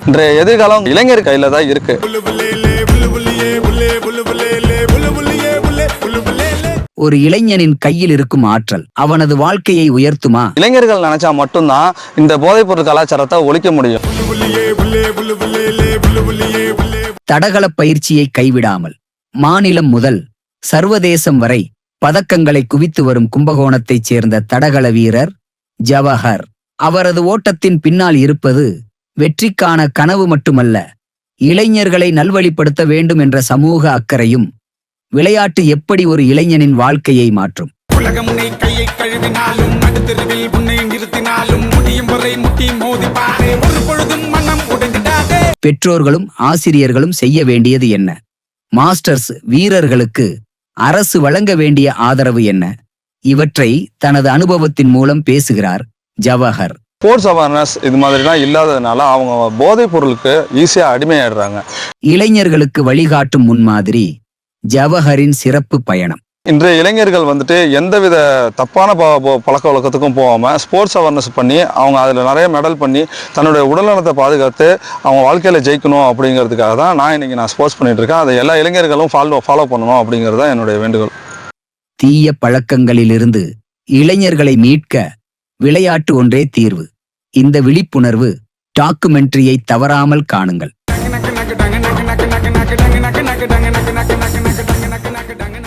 இன்றைய எதிர்காலம் இளைஞர் கையில தான் இருக்கு. ஒரு இளைஞனின் கையில் இருக்கும் ஆற்றல் அவனது வாழ்க்கையை உயர்த்துமா? இளைஞர்கள் நினைச்சா மட்டும்தான் இந்த போதைப்பொருள் கலாச்சாரத்தை ஒழிக்க முடியும். தடகள பயிற்சியை கைவிடாமல் மாநிலம் முதல் சர்வதேசம் வரை பதக்கங்களை குவித்து வரும் கும்பகோணத்தைச் சேர்ந்த தடகள வீரர் ஜவஹர். அவரது ஓட்டத்தின் பின்னால் இருப்பது வெற்றிக்கான கனவு மட்டுமல்ல, இளைஞர்களை நல்வழிப்படுத்த வேண்டும் என்ற சமூக அக்கறையும். விளையாட்டு எப்படி ஒரு இளைஞனின் வாழ்க்கையை மாற்றும்? பெற்றோர்களும் ஆசிரியர்களும் செய்ய வேண்டியது என்ன? மாஸ்டர்ஸ் வீரர்களுக்கு அரசு வழங்க வேண்டிய ஆதரவு என்ன? இவற்றை தனது அனுபவத்தின் மூலம் பேசுகிறார் ஜவஹர். ஸ்போர்ட்ஸ் அவேர்னஸ் இது மாதிரிலாம் இல்லாததுனால அவங்க போதைப் பொருளுக்கு ஈஸியா அடிமையாயிடுறாங்க. இளைஞர்களுக்கு வழிகாட்டும் முன்மாதிரி ஜவஹரின் சிறப்பு பயணம். இன்றைய இளைஞர்கள் வந்துட்டு எந்தவித தப்பான பழக்க வழக்கத்துக்கும் போகாம ஸ்போர்ட்ஸ் அவேர்னஸ் பண்ணி அவங்க அதில் நிறைய மெடல் பண்ணி தன்னுடைய உடல்நலத்தை பாதுகாத்து அவங்க வாழ்க்கையில ஜெயிக்கணும் அப்படிங்கிறதுக்காக தான் நான் ஸ்போர்ட்ஸ் பண்ணிட்டு இருக்கேன். அதை எல்லா இளைஞர்களும் ஃபாலோ பண்ணணும் அப்படிங்கிறது தான் என்னுடைய வேண்டுகோள். தீய பழக்கங்களிலிருந்து இளைஞர்களை மீட்க விளையாட்டு ஒன்றே தீர்வு. இந்த விழிப்புணர்வு டாக்குமெண்ட்ரியை தவறாமல் காணுங்கள்.